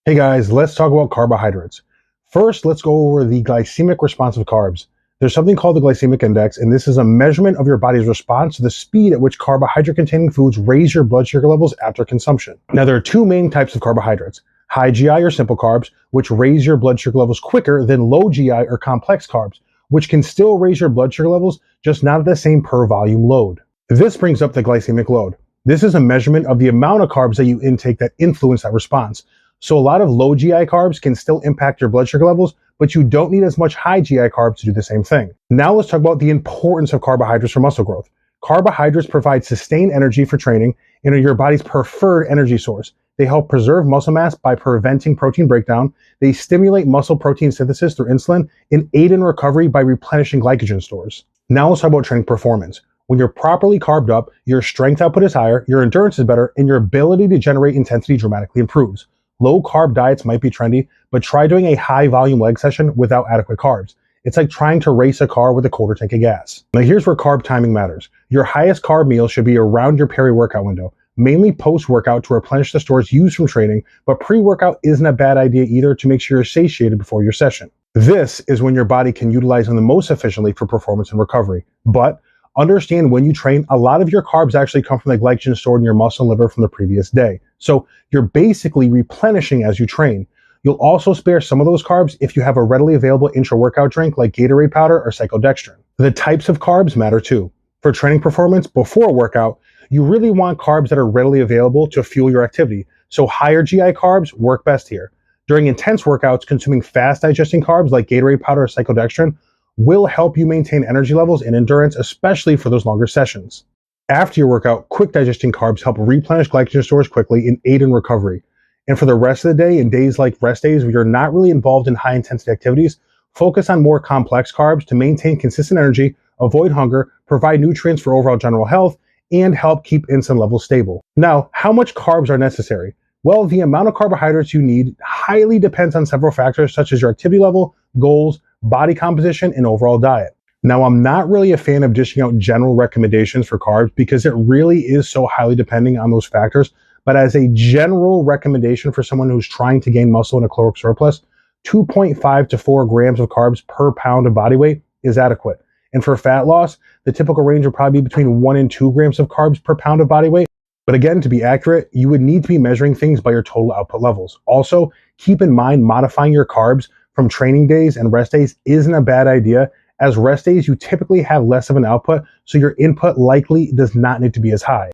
Hey guys, let's talk about carbohydrates. First, let's go over the glycemic response of carbs. There's something called the glycemic index, and this is a measurement of your body's response to the speed at which carbohydrate-containing foods raise your blood sugar levels after consumption. Now, there are two main types of carbohydrates: high GI or simple carbs, which raise your blood sugar levels quicker than low GI or complex carbs, which can still raise your blood sugar levels, just not at the same per volume load. This brings up the glycemic load. This is a measurement of the amount of carbs that you intake that influence that response. So a lot of low GI carbs can still impact your blood sugar levels, but you don't need as much high GI carbs to do the same thing. Now let's talk about the importance of carbohydrates for muscle growth. Carbohydrates provide sustained energy for training and are your body's preferred energy source. They help preserve muscle mass by preventing protein breakdown. They stimulate muscle protein synthesis through insulin and aid in recovery by replenishing glycogen stores. Now let's talk about training performance. When you're properly carbed up, your strength output is higher, your endurance is better, and your ability to generate intensity dramatically improves. Low carb diets might be trendy, but try doing a high volume leg session without adequate carbs. It's like trying to race a car with a quarter tank of gas. Now here's where carb timing matters. Your highest carb meal should be around your peri-workout window, mainly post-workout to replenish the stores used from training, but pre-workout isn't a bad idea either to make sure you're satiated before your session. This is when your body can utilize them the most efficiently for performance and recovery. But understand when you train, a lot of your carbs actually come from the glycogen stored in your muscle and liver from the previous day. So you're basically replenishing as you train. You'll also spare some of those carbs if you have a readily available intra-workout drink like Gatorade powder or cyclodextrin. The types of carbs matter too. For training performance before a workout, you really want carbs that are readily available to fuel your activity. So higher GI carbs work best here. During intense workouts, consuming fast digesting carbs like Gatorade powder or cyclodextrin will help you maintain energy levels and endurance, especially for those longer sessions. After your workout, quick digesting carbs help replenish glycogen stores quickly and aid in recovery. And for the rest of the day, in days like rest days where you're not really involved in high intensity activities, focus on more complex carbs to maintain consistent energy, avoid hunger, provide nutrients for overall general health, and help keep insulin levels stable. Now, how much carbs are necessary? Well, the amount of carbohydrates you need highly depends on several factors such as your activity level, goals, body composition, and overall diet. Now, I'm not really a fan of dishing out general recommendations for carbs because it really is so highly depending on those factors. But as a general recommendation for someone who's trying to gain muscle in a caloric surplus, 2.5 to 4 grams of carbs per pound of body weight is adequate. And for fat loss, the typical range would probably be between 1 and 2 grams of carbs per pound of body weight. But again, to be accurate, you would need to be measuring things by your total output levels. Also, keep in mind modifying your carbs from training days and rest days isn't a bad idea, as rest days you typically have less of an output, so your input likely does not need to be as high.